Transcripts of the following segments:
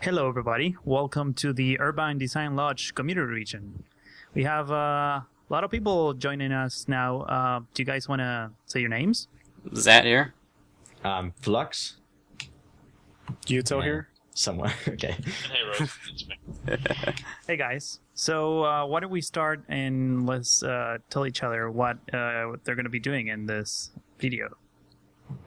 Hello, everybody. Welcome to the Urban Design Lodge community region. We have a lot of people joining us now. Do you guys want to say your names? Zhatt here. Flux? Yuto here? Somewhere. Okay. Hey, Roze. It's me. Hey, guys. So why don't we start and let's tell each other what they're going to be doing in this video.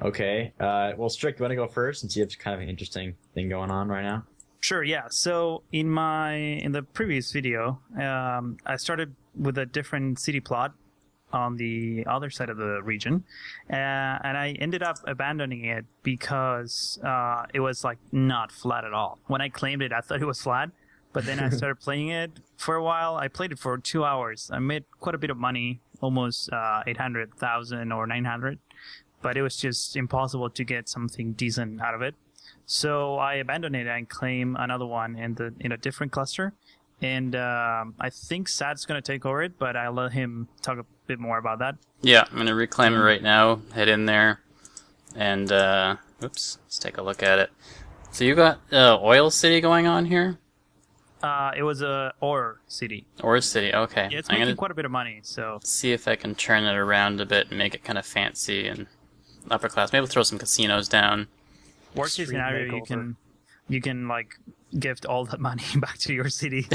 Okay. Well, Strick, you want to go first since you have kind of an interesting thing going on right now? Sure, yeah. So in the previous video, I started with a different city plot on the other side of the region, and I ended up abandoning it because it was like not flat at all. When I claimed it, I thought it was flat, but then I started playing it for a while. I played it for 2 hours. I made quite a bit of money, almost 800,000 or 900, but it was just impossible to get something decent out of it. So I abandoned it and claim another one in a different cluster. And I think Sad's going to take over it, but I'll let him talk a bit more about that. Yeah, I'm going to reclaim it right now, head in there, and, oops, let's take a look at it. So you got Oil City going on here? It was a ore city. Ore City, okay. Yeah, it's I'm making going quite a bit of money, so... to see if I can turn it around a bit and make it kind of fancy and upper class. Maybe throw some casinos down. Worst case scenario, you can like gift all that money back to your city.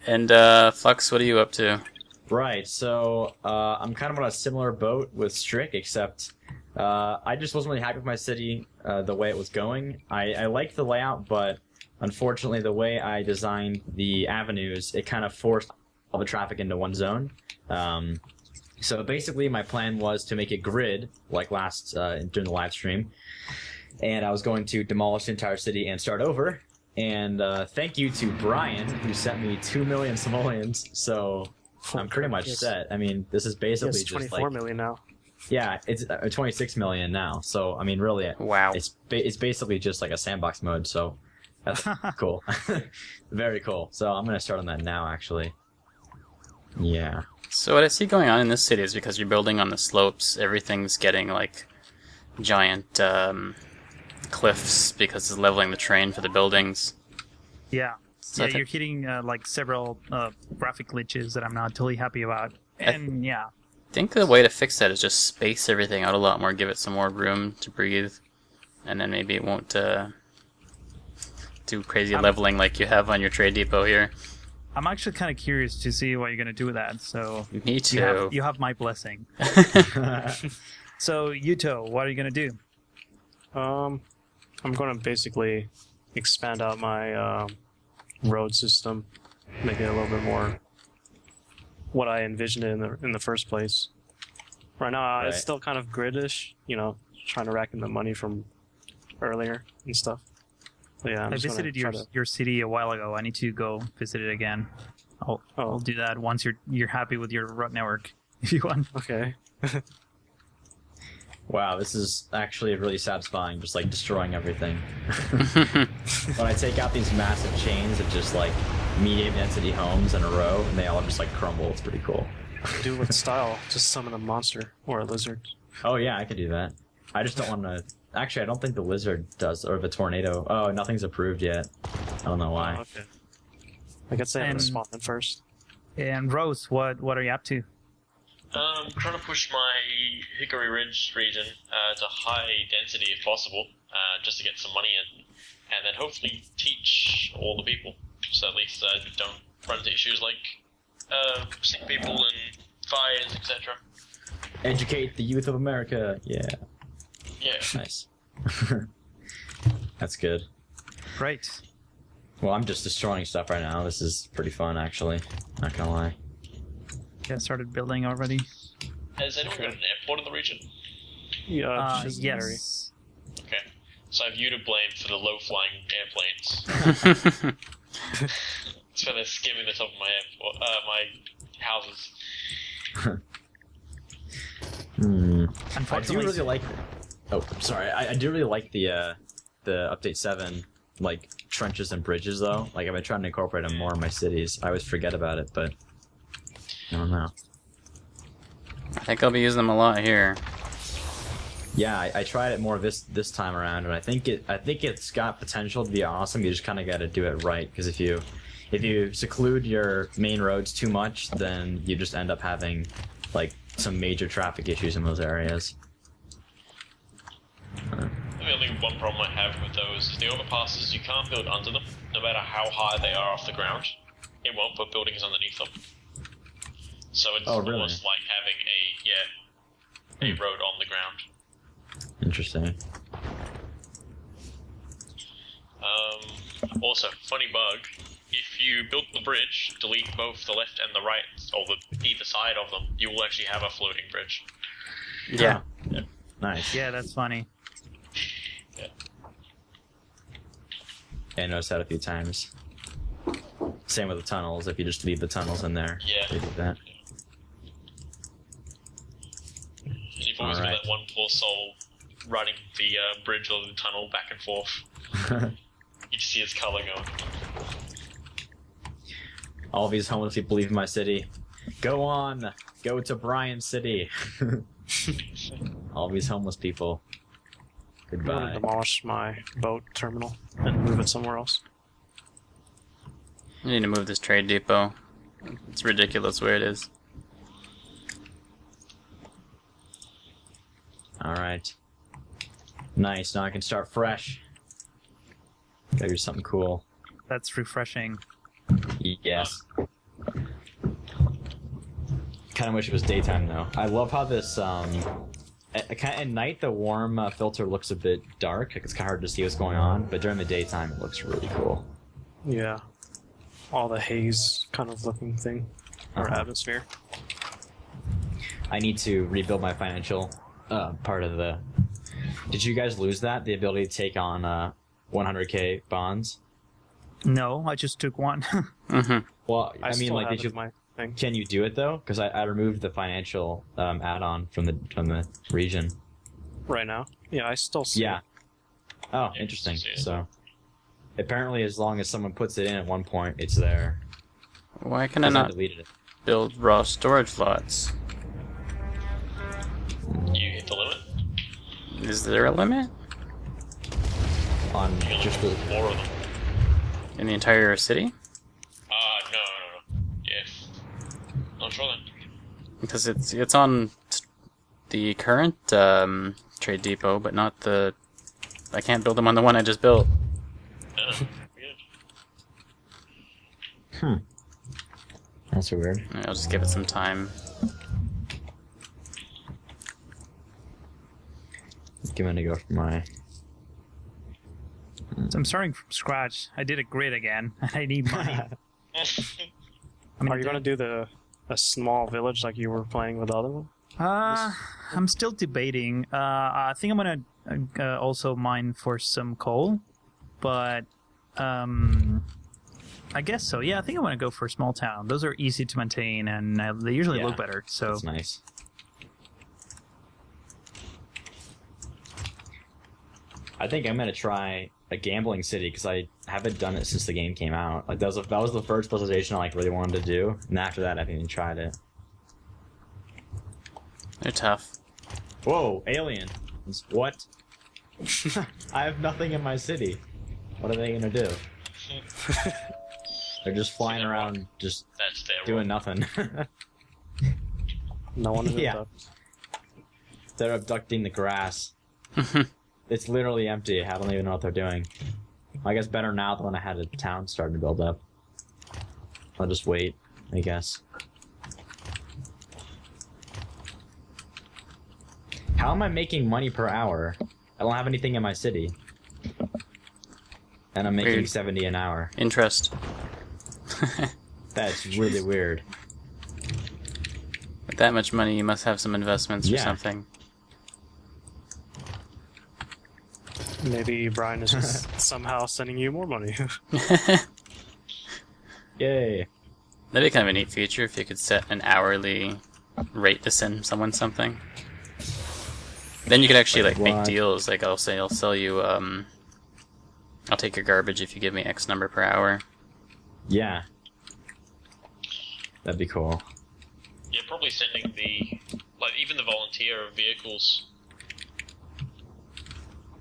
And Flux, what are you up to? Right. So I'm kind of on a similar boat with Strick, except I just wasn't really happy with my city the way it was going. I liked the layout, but unfortunately, the way I designed the avenues, it kind of forced all the traffic into one zone. So basically, my plan was to make a grid, like during the live stream, and I was going to demolish the entire city and start over. And thank you to Brian, who sent me 2 million simoleons, so I'm pretty much set. I mean, this is basically It's just 24 like... million now. Yeah, it's 26 million now, so I mean, really, Wow. it's basically just like a sandbox mode, so that's cool. Very cool. So I'm going to start on that now, actually. Yeah. So what I see going on in this city is because you're building on the slopes, everything's getting like giant cliffs because it's leveling the terrain for the buildings. Yeah. So Yeah, you're hitting like several graphic glitches that I'm not totally happy about. And yeah. I think the way to fix that is just space everything out a lot more, give it some more room to breathe, and then maybe it won't do crazy leveling like you have on your trade depot here. I'm actually kind of curious to see what you're going to do with that, so... Me too. You have my blessing. So, Yuto, what are you going to do? I'm going to basically expand out my road system, make it a little bit more what I envisioned it in the first place. Right now, Right. it's still kind of gridish, trying to rack in the money from earlier and stuff. But yeah, I visited your city a while ago. I need to go visit it again. I'll do that once you're happy with your road network, if you want. Okay. Wow, this is actually really satisfying, just like destroying everything. When I take out these massive chains of just like medium density homes in a row, and they all just like crumble, it's pretty cool. Do it with style. Just summon a monster or a lizard. Oh yeah, I could do that. I just don't want to... Actually, I don't think the lizard does, or the tornado. Oh, nothing's approved yet. I don't know why. Oh, okay. I guess they have And- to spawn in first. And Rose, what are you up to? Trying to push my Hickory Ridge region to high density if possible, just to get some money in, and then hopefully teach all the people, so at least don't run into issues like sick people and fires, etc. Educate the youth of America. Yeah. Yeah. Nice. That's good. Right. Well, I'm just destroying stuff right now. This is pretty fun, actually. Not gonna lie. Yeah, started building already. Has anyone got an airport in the region? Yeah, Yes. Okay. So I have you to blame for the low-flying airplanes. It's when they're skimming the top of my airport, my houses. I do Unfortunately, really like... Oh, sorry. I do really like the Update 7, like, trenches and bridges, though. Like, I've been trying to incorporate them more in my cities. I always forget about it, but... I don't know. I think I'll be using them a lot here. Yeah, I tried it more this time around, and I think it's got potential to be awesome. You just kind of got to do it right, because if you seclude your main roads too much, then you just end up having like some major traffic issues in those areas. The only one problem I have with those is the overpasses, you can't build under them, no matter how high they are off the ground. It won't put buildings underneath them. So it's almost like having a road on the ground. Interesting. Also, funny bug, if you build the bridge, delete both the left and the right, or either side of them, you will actually have a floating bridge. Yeah. Nice. Yeah, that's funny. Yeah. I noticed that a few times. Same with the tunnels. If you just leave the tunnels in there, Yeah. they do that. And you've always got that one poor soul riding the bridge or the tunnel back and forth. You just see his color going. All these homeless people leave my city. Go on! Go to Bryan City! All these homeless people. I'm gonna Goodbye. demolish my boat terminal and move it somewhere else. I need to move this trade depot. It's ridiculous where it is. Alright. Nice, now I can start fresh. Gotta do something cool. That's refreshing. Yes. Kinda wish it was daytime though. I love how this, at night the warm filter looks a bit dark, like it's kinda hard to see what's going on, but during the daytime it looks really cool. Yeah. All the haze kind of looking thing. Or atmosphere. I need to rebuild my financial part of the... Did you guys lose that? The ability to take on 100k bonds? No, I just took one. Mm-hmm. Well, I mean, still like, have did it you? in my thing. Can you do it though? Because I removed the financial add-on from the region. Right now? Yeah, I still see Yeah. it. Oh, Yeah, interesting. see it. So, apparently, as long as someone puts it in at one point, it's there. Why can I 'Cause I not deleted it. build raw storage slots? You hit the limit. Is there a limit On You can just only the... put 4 of them. in the entire city? No. Yeah. Not sure then. Because it's on the current trade depot, but not the. I can't build them on the one I just built. Weird. That's weird. I'll just give it some time. I'm gonna go for my... So I'm starting from scratch. I did a grid again, and I need money. I mean, Are you going to do a small village like you were playing with the other one? I'm still debating. I think I'm gonna also mine for some coal, but I guess so. Yeah, I think I'm gonna go for a small town. Those are easy to maintain, and they usually Yeah, look better. So That's nice. I think I'm gonna try a gambling city because I haven't done it since the game came out. Like that was the first specialization I like really wanted to do, and after that I haven't even tried it. They're tough. Whoa, aliens! What? I have nothing in my city. What are they gonna do? They're just flying around, just That's their doing role. nothing. No one is Yeah. They're abducting the grass. It's literally empty. I don't even know what they're doing. I guess better now than when I had a town starting to build up. I'll just wait, I guess. How am I making money per hour? I don't have anything in my city. And I'm making Weird. 70 an hour. Interest. That's really weird. With that much money, you must have some investments or Yeah. something. Maybe Brian is just somehow sending you more money. Yay. That'd be kind of a neat feature if you could set an hourly rate to send someone something. Then you could actually Like make what? deals. Like I'll say I'll sell you. I'll take your garbage if you give me X number per hour. Yeah. That'd be cool. Yeah, probably sending even the volunteer vehicles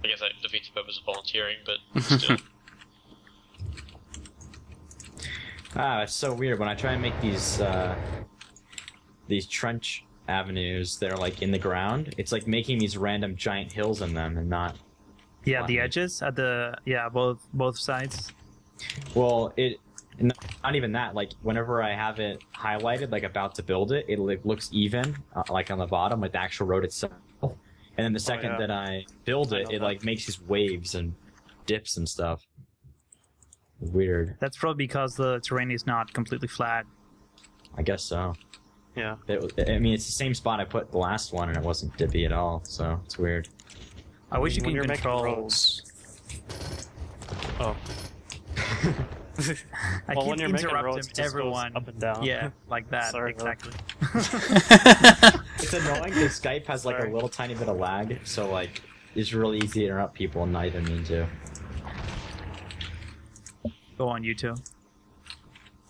I guess that defeats the purpose of volunteering, but still. It's so weird when I try and make these trench avenues that are like in the ground. It's like making these random giant hills in them and not. Yeah, the edges at the both sides. Well, not even that. Like whenever I have it highlighted, like about to build it, it like looks even, like on the bottom, like the actual road itself. And then the second that I build it, it like makes these waves and dips and stuff. Weird. That's probably because the terrain is not completely flat. I guess so. Yeah. I mean, it's the same spot I put the last one, and it wasn't dippy at all. So it's weird. I wish you When could you're making control. roads. Oh. I Well, keep when you're making interrupting roads, it just everyone. goes up and down. Yeah, like that. Sorry, exactly. It's annoying because Skype has like a little tiny bit of lag, so like it's really easy to interrupt people and not even mean to. Go on, you two.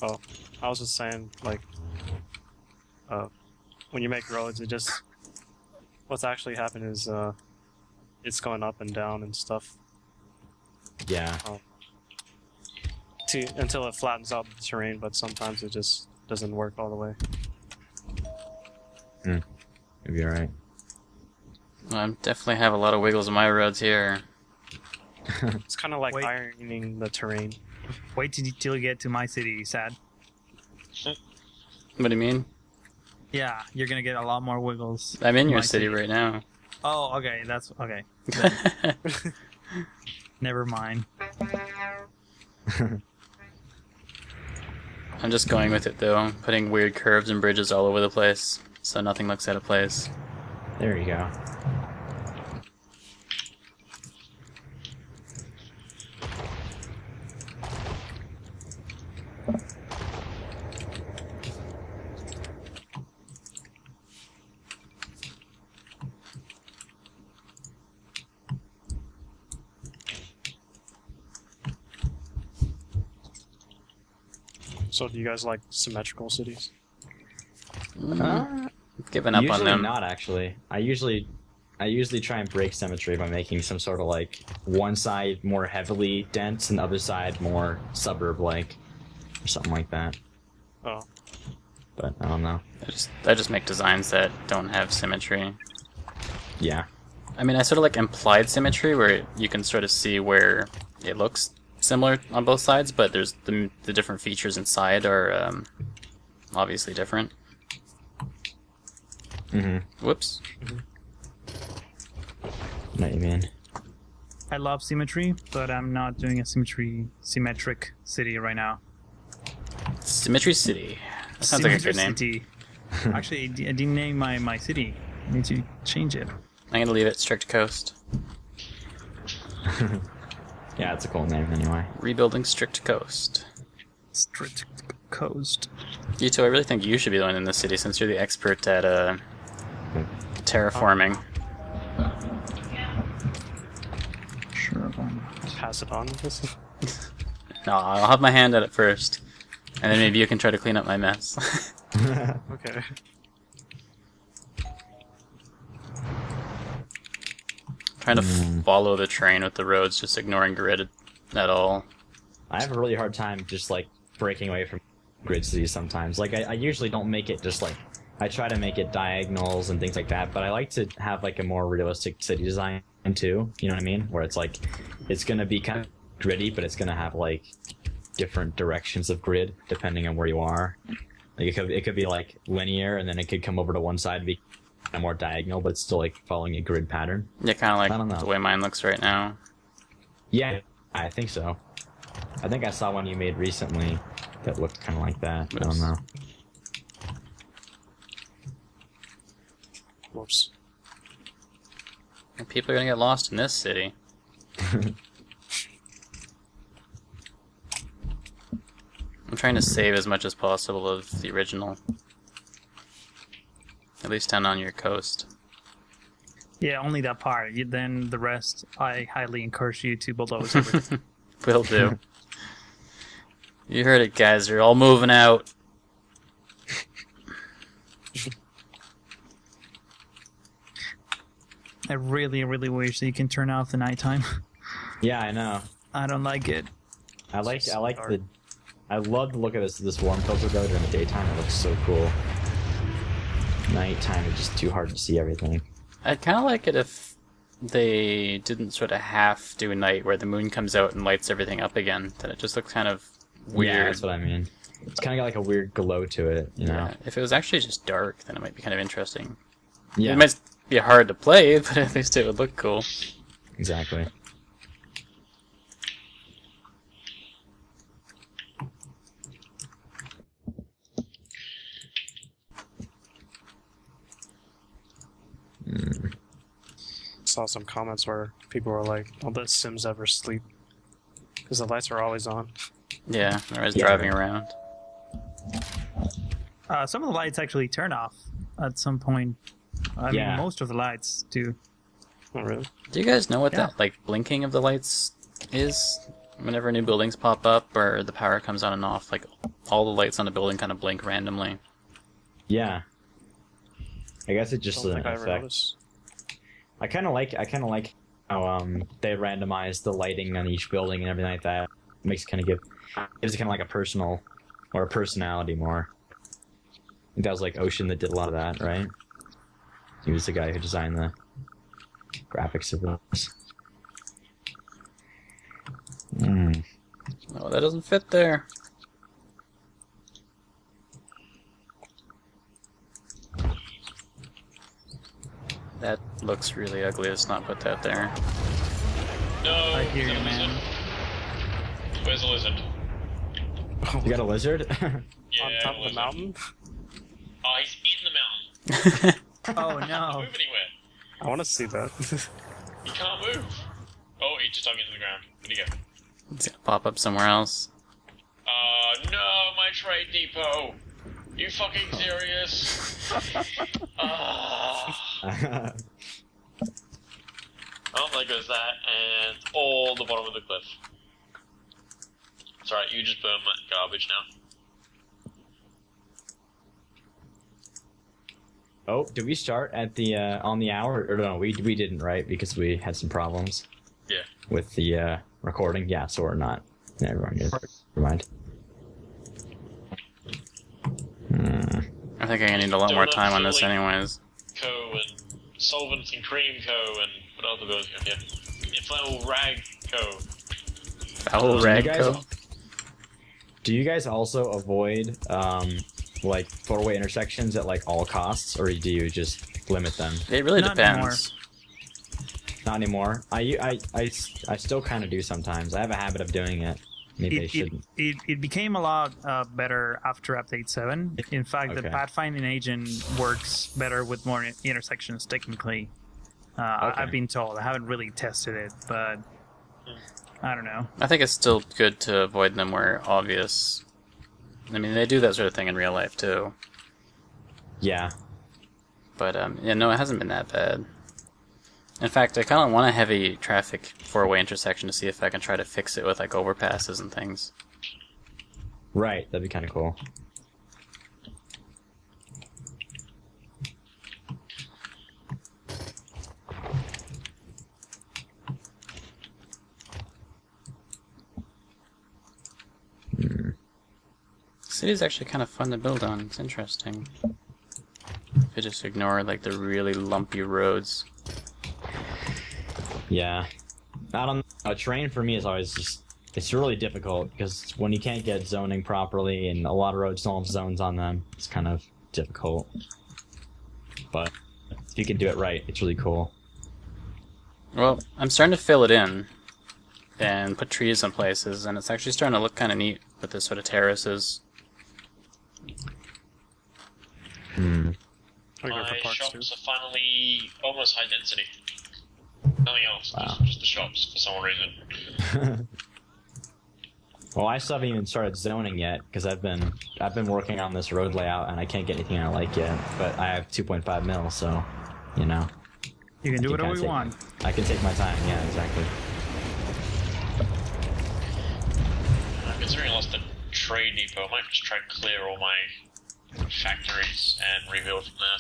Oh, I was just saying, like, when you make roads, what's actually happened is, it's going up and down and stuff. Yeah. Until it flattens out the terrain, but sometimes it just doesn't work all the way. Maybe you're right. I definitely have a lot of wiggles in my roads here. It's kind of like Wait. ironing the terrain. Wait till you get to my city, Sad. What do you mean? Yeah, you're gonna get a lot more wiggles. I'm in your My city right now. Oh, okay, that's okay. Never mind. I'm just going with it though, putting weird curves and bridges all over the place, so nothing looks out of place. There you go. So do you guys like symmetrical cities? Given up on Usually them. not actually. I usually try and break symmetry by making some sort of like one side more heavily dense and the other side more suburb-like, or something like that. Oh. But I don't know. I just make designs that don't have symmetry. Yeah. I mean, I sort of like implied symmetry, where you can sort of see where it looks similar on both sides, but there's the different features inside are obviously different. Mm-hmm. Whoops. I know what you mean. I love symmetry, but I'm not doing a symmetric city right now. Symmetry City. That sounds like a good name. City. Actually, I didn't name my city. I need to change it. I'm gonna leave it Strict Coast. Yeah, it's a cool name anyway. Rebuilding Strict Coast. Strict coast. You two, I really think you should be the one in the city since you're the expert at terraforming. Sure. Pass it on. No, I'll have my hand at it first, and then maybe you can try to clean up my mess. Okay. Trying to follow the train with the roads, just ignoring grid at all. I have a really hard time just like breaking away from grid cities sometimes. Like I usually don't make it just like I try to make it diagonals and things like that, but I like to have like a more realistic city design too. You know what I mean? Where it's like it's gonna be kind of gritty, but it's gonna have like different directions of grid depending on where you are. Like it could be like linear, and then it could come over to one side and be kind of more diagonal, but it's still like following a grid pattern. Yeah, kind of I don't know. like the way mine looks right now. Yeah, I think so. I think I saw one you made recently that looked kind of like that. I don't know. Whoops. And people are gonna get lost in this city. I'm trying to save as much as possible of the original. At least down on your coast. Yeah, only that part. Then the rest, I highly encourage you to bulldoze everything. Will do. You heard it, guys. They're all moving out. I really, really wish that you can turn off the nighttime. Yeah, I know. I don't like it. I love the look of this warm filter though during the daytime. It looks so cool. Nighttime is just too hard to see everything. I'd kind of like it if they didn't sort of half do a night where the moon comes out and lights everything up again. Then it just looks kind of weird. Yeah, that's what I mean. It's kind of got like a weird glow to it, you know? Yeah, if it was actually just dark, then it might be kind of interesting. Yeah, It might be hard to play, but at least it would look cool. exactly. Saw some comments where people were like, "Don't let Sims ever sleep," because the lights are always on. Yeah, I was Yeah. driving around. Some of the lights actually turn off at some point. I Yeah. mean, most of the lights do. Oh, really? Do you guys know what Yeah. that like blinking of the lights is? Whenever new buildings pop up or the power comes on and off, like all the lights on the building kind of blink randomly. Yeah. I guess it just Don't an think I ever effect. noticed. I kind of like how they randomize the lighting on each building and everything like that. It makes it gives it kind of like a personal or a personality more. I think that was like Ocean that did a lot of that, right? He was the guy who designed the graphics of this. Oh, that doesn't fit there. That looks really ugly. Let's not put that there. No, I hear is you, that a man. lizard? Where's the lizard? You got a lizard? Yeah, On top of the lizard. mountain? Oh, he's in the mountain. Oh Can't no! move anywhere. I want to see that. He can't move. Oh, he just dug into the ground. Where'd he go? It's gonna pop up somewhere else. No, my trade depot. You fucking serious? Ah. Oh, there goes that, and all the bottom of the cliff. It's alright, you just burn that garbage now. Oh, did we start at the on the hour? Or no, we didn't, right? Because we had some problems Yeah. with the recording. Yeah, so we're not. Never mind. Never mind. I think I'm gonna need a lot more time on this Donut anyways. Co. and Solvents and Cream Co. and what other buildings we have here? Inflammable Rag Co. Foul Do you rag guys- co. Do you guys also avoid like four-way intersections at like all costs, or do you just limit them? It really Not depends. Not anymore. I still kind of do sometimes. I have a habit of doing it. Maybe I shouldn't. It became a lot better after update 7. In fact, the Okay. pathfinding agent works better with more intersections technically. Okay. I've been told. I haven't really tested it, but I don't know. I think it's still good to avoid them where obvious. I mean, they do that sort of thing in real life too. Yeah. But yeah, no, it hasn't been that bad. In fact, I kind of want a heavy traffic four-way intersection to see if I can try to fix it with like overpasses and things. Right. That'd be kind of cool. City's actually kind of fun to build on. It's interesting. If you just ignore like the really lumpy roads. Yeah. I don't know. Terrain for me is always just, it's really difficult because when you can't get zoning properly and a lot of roads don't have zones on them, it's kind of difficult. But if you can do it right, it's really cool. Well, I'm starting to fill it in and put trees in places, and it's actually starting to look kind of neat with this sort of terraces. I'm gonna go My for parks too. shops are finally almost high density. Nothing else, Wow. just the shops for some reason. Well, I still haven't even started zoning yet because I've been working on this road layout and I can't get anything I like yet. But I have 2.5 mil, so you know. You can do I whatever kinda you want. I can take my time. Yeah, exactly. Considering I lost the trade depot, I might just try and clear all my factories and rebuild from there.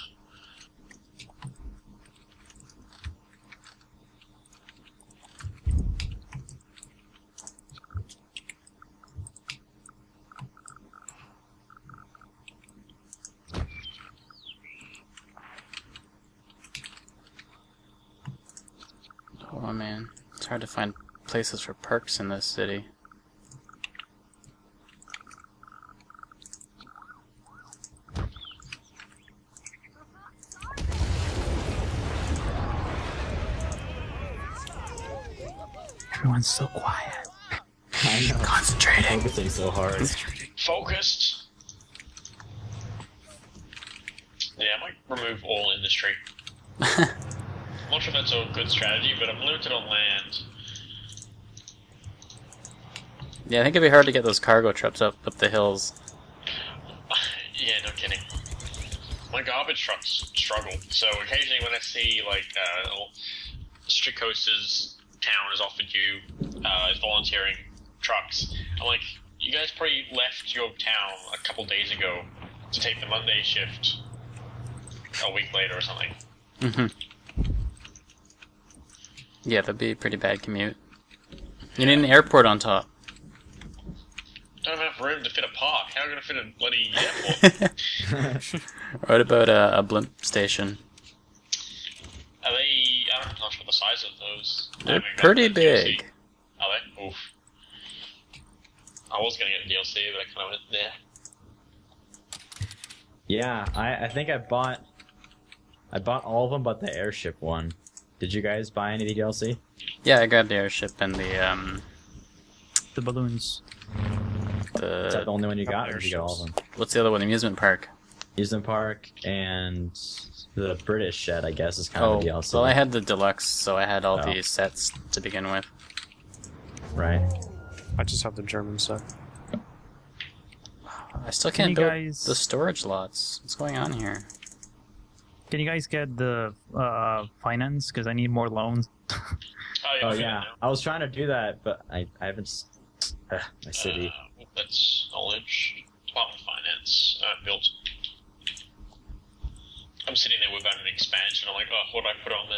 hard to find places for perks in this city. Everyone's so quiet. I know. Concentrating. Focusing so hard. Focused. Yeah, I might remove all industry. I'm not sure if that's a good strategy, but I'm limited on land. Yeah, I think it'd be hard to get those cargo trucks up the hills. Yeah, no kidding. My garbage trucks struggle, so occasionally when I see like Strict Coasters town has offered you is volunteering trucks, I'm like, you guys probably left your town a couple days ago to take the Monday shift a week later or something. Mm-hmm. Yeah, that'd be a pretty bad commute. You need an airport on top. Don't have enough room to fit a park. How are you going to fit a bloody airport? What about a blimp station? Are they... I'm not sure the size of those. They're pretty big. Are they? Oof. I was going to get a DLC, but I kind of went there. Yeah, I think I bought all of them but the airship one. Did you guys buy any of the DLC? Yeah, I grabbed the airship and the balloons. Is that the only one you got, or did you get all of them? What's the other one? The amusement park. Amusement park and the British shed, I guess, is kind of the DLC. Well, I had the deluxe, so I had all the sets to begin with. Right. I just have the German set. I still Can can't you build guys- the storage lots. What's going on here? Can you guys get the finance? Because I need more loans. Oh yeah, I was trying to do that, but I haven't. My city. That's knowledge. Department of Finance. Built. I'm sitting there without an expansion. I'm like, oh, what do I put on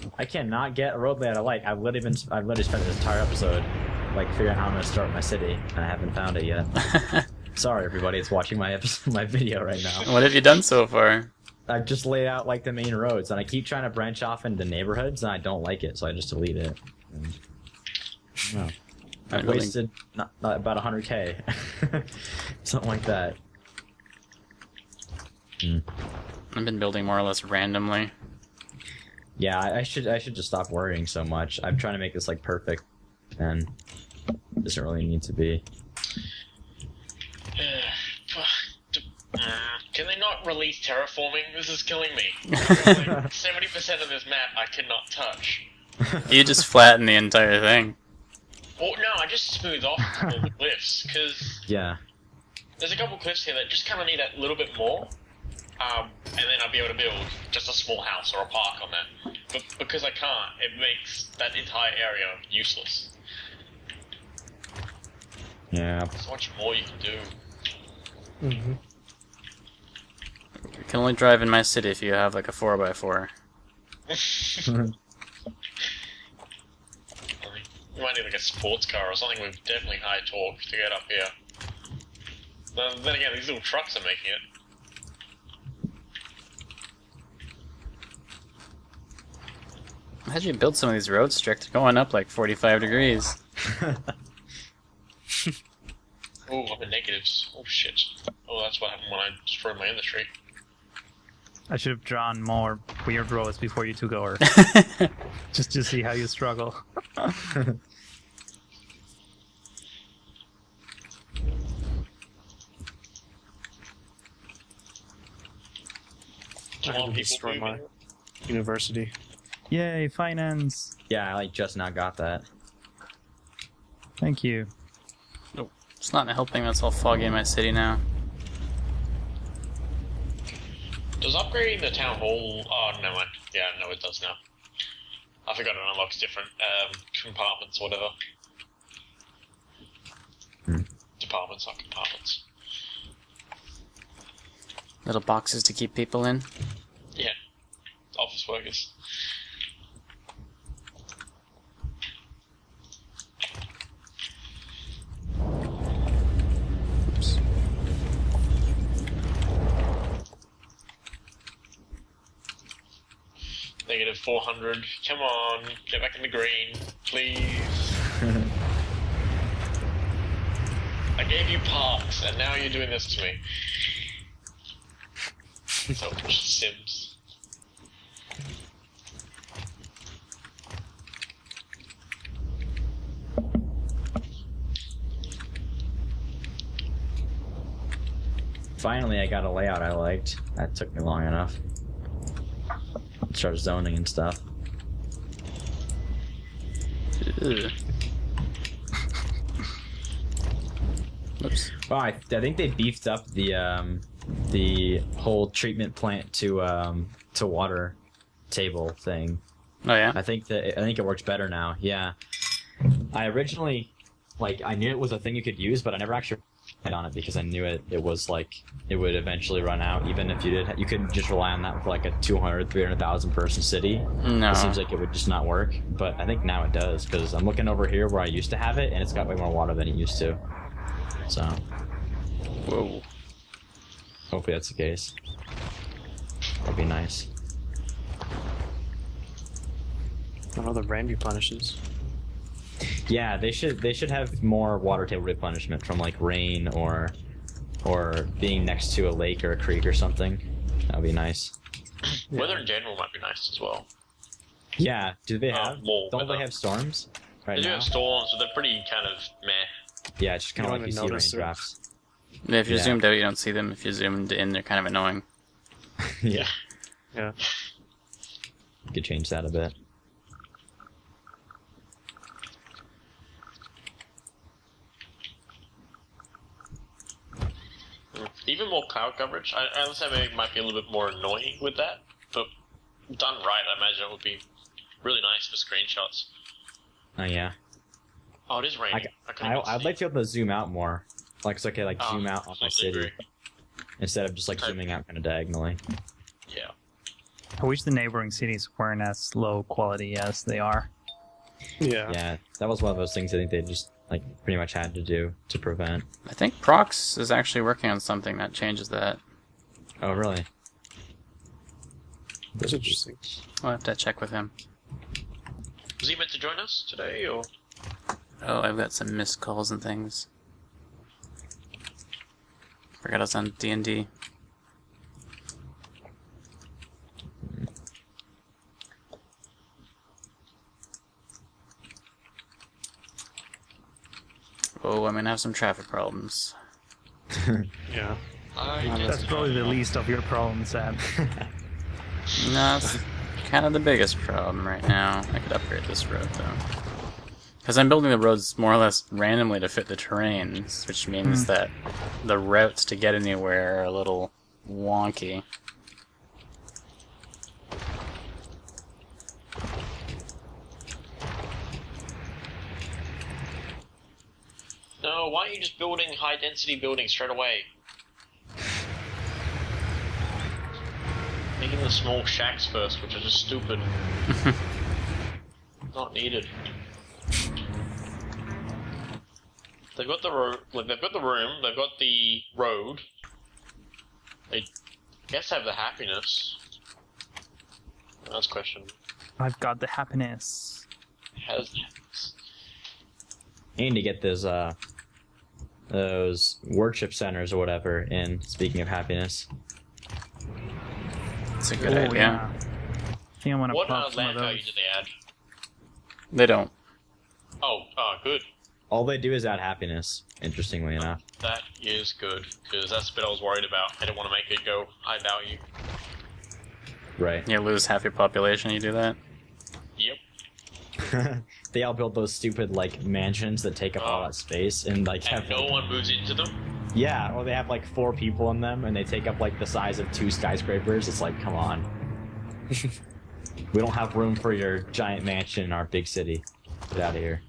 there? I cannot get a road layout I like. I've literally spent this entire episode like figuring out how I'm gonna start my city, and I haven't found it yet. Sorry, everybody, that's watching my video right now. What have you done so far? I've just laid out like the main roads, and I keep trying to branch off into neighborhoods, and I don't like it, so I just delete it. No. I've wasted not about 100k, something like that. I've been building more or less randomly. Yeah, I should just stop worrying so much. I'm trying to make this like perfect, and it doesn't really need to be. Can they not release terraforming? This is killing me. Like 70% of this map I cannot touch. You just flatten the entire thing. Well, no, I just smooth off all the cliffs, because Yeah. there's a couple cliffs here that just kind of need that little bit more, and then I'll be able to build just a small house or a park on that. But because I can't, it makes that entire area useless. Yeah. So much more you can do. Mm-hmm. You can only drive in my city if you have like a 4x4. You might need like a sports car or something with definitely high torque to get up here. Then again, these little trucks are making it. How'd you build some of these roads, Strict? Going up like 45 degrees. Oh, I'm in negatives. Oh shit. Oh, that's what happened when I destroyed my industry. I should have drawn more weird roads before you took over. Just to see how you struggle. Come I had on, to people, destroy move my in. university. Yay, finance! Yeah, I like just now got that. Thank you. It's not helping, that's all foggy in my city now. Does upgrading the town hall... Oh, never mind. Yeah, no, it does now. I forgot it unlocks different compartments or whatever. Departments, not compartments. Little boxes to keep people in. Yeah. Office workers. Oops. Negative. negative 400. Come on, get back in the green, please. I gave you parks, and now you're doing this to me. Selfish Sims. Finally, I got a layout I liked. That took me long enough. Start zoning and stuff. Ugh. Oops. Oh, I think they beefed up the whole treatment plant to water table thing. Oh yeah. I think it works better now. Yeah. I originally I knew it was a thing you could use, but I never actually hit on it because I knew it was it would eventually run out. Even if you couldn't just rely on that for like a 200,000-300,000 person city. No. It seems like it would just not work. But I think now it does because I'm looking over here where I used to have it, and it's got way more water than it used to. So. Whoa. Hopefully that's the case. That'd be nice. Another rain replenishes. Yeah, they should have more water table replenishment from like rain or being next to a lake or a creek or something. That would be nice. Weather in general might be nice as well. Yeah, do they have? More Don't weather. they have storms right They do now? have storms, but they're pretty kind of meh. Yeah, it's just kind You of don't like you even see notice it. raindrops. Yeah, if you're Yeah. zoomed out, you don't see them. If you're zoomed in, they're kind of annoying. Yeah, Yeah. you could change that a bit. Even more cloud coverage. I understand maybe it might be a little bit more annoying with that, but done right, I imagine it would be really nice for screenshots. Oh yeah, Oh, it is raining. I couldn't even I'd see. like to be able to zoom out more. Like so I could zoom out on my absolutely city agree. instead of just Okay. zooming out kind of diagonally. Yeah. I wish the neighboring cities weren't as low quality as they are. Yeah. Yeah, that was one of those things I think they just pretty much had to do to prevent. I think Prox is actually working on something that changes that. Oh really? That's interesting. I'll have to check with him. Was he meant to join us today, or? Oh, I've got some missed calls and things. Forgot I was on D&D. Oh, I'm gonna have some traffic problems. Yeah. That's probably the least of your problems, Sam. No, it's kind of the biggest problem right now. I could upgrade this road, though. Because I'm building the roads more or less randomly to fit the terrains, which means that the routes to get anywhere are a little wonky. No, why aren't you just building high-density buildings straight away? Making the small shacks first, which are just stupid. Not needed. They've got the they've got the room, they've got the road. They guess have the happiness. That's a question. I've got the happiness. Has the happiness. I need to get those worship centers or whatever in. Speaking of happiness, It's a good Oh, idea. yeah. I think I want to What pop some land of value those. did they add? They don't. Oh, good. all they do is add happiness. Interestingly enough, That is good, because that's the bit I was worried about. I didn't want to make it go high value. right? You lose half your population, you do that? Yep. They all build those stupid mansions that take up all that space and have And no one moves into them. yeah, or they have 4 people in them and they take up the size of 2 skyscrapers. It's like, come on. We don't have room for your giant mansion in our big city. Get out of here.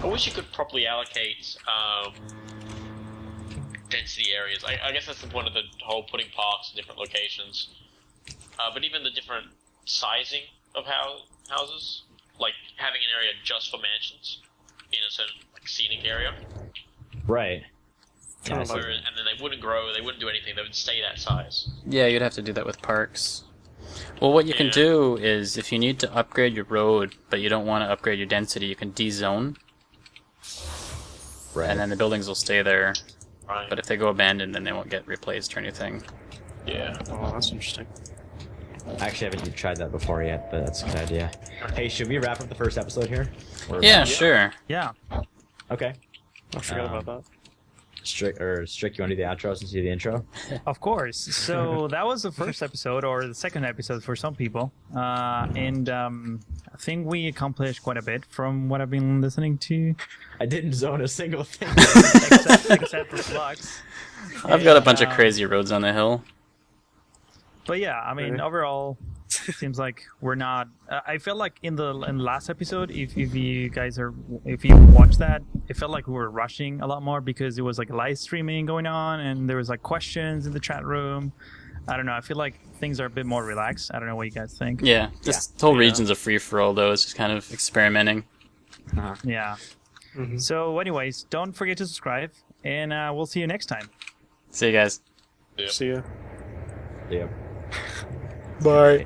I wish you could properly allocate density areas. I guess that's the point of the whole putting parks in different locations. But even the different sizing of houses, like having an area just for mansions in a certain scenic area, Right. Kind of and then they wouldn't grow, they wouldn't do anything, they would stay that size. Yeah, you'd have to do that with parks. Well, what you can Yeah. do is, if you need to upgrade your road, but you don't want to upgrade your density, you can de-zone, Right. and then the buildings will stay there. Right. But if they go abandoned, then they won't get replaced or anything. Yeah. Oh, that's interesting. Actually, I haven't tried that before yet, but that's a good idea. Hey, should we wrap up the first episode here? Or- Yeah, sure. Yeah. Okay. I forgot about that. Strick, you want to do the outro since you do the intro? Of course. So that was the first episode, or the second episode for some people. And I think we accomplished quite a bit from what I've been listening to. I didn't zone a single thing. except for Flux. I've got a bunch of crazy roads on the hill. But yeah, I mean, Really? overall, it seems like we're not. I felt like in the last episode, if you watched that, it felt like we were rushing a lot more because it was like live streaming going on and there was like questions in the chat room. I don't know. I feel like things are a bit more relaxed. I don't know what you guys think. Yeah, this whole region's a free-for-all, though. It's just kind of experimenting. Yeah. Mhm. So, anyways, don't forget to subscribe, and we'll see you next time. See you guys. Yeah. See ya. Yeah. Bye.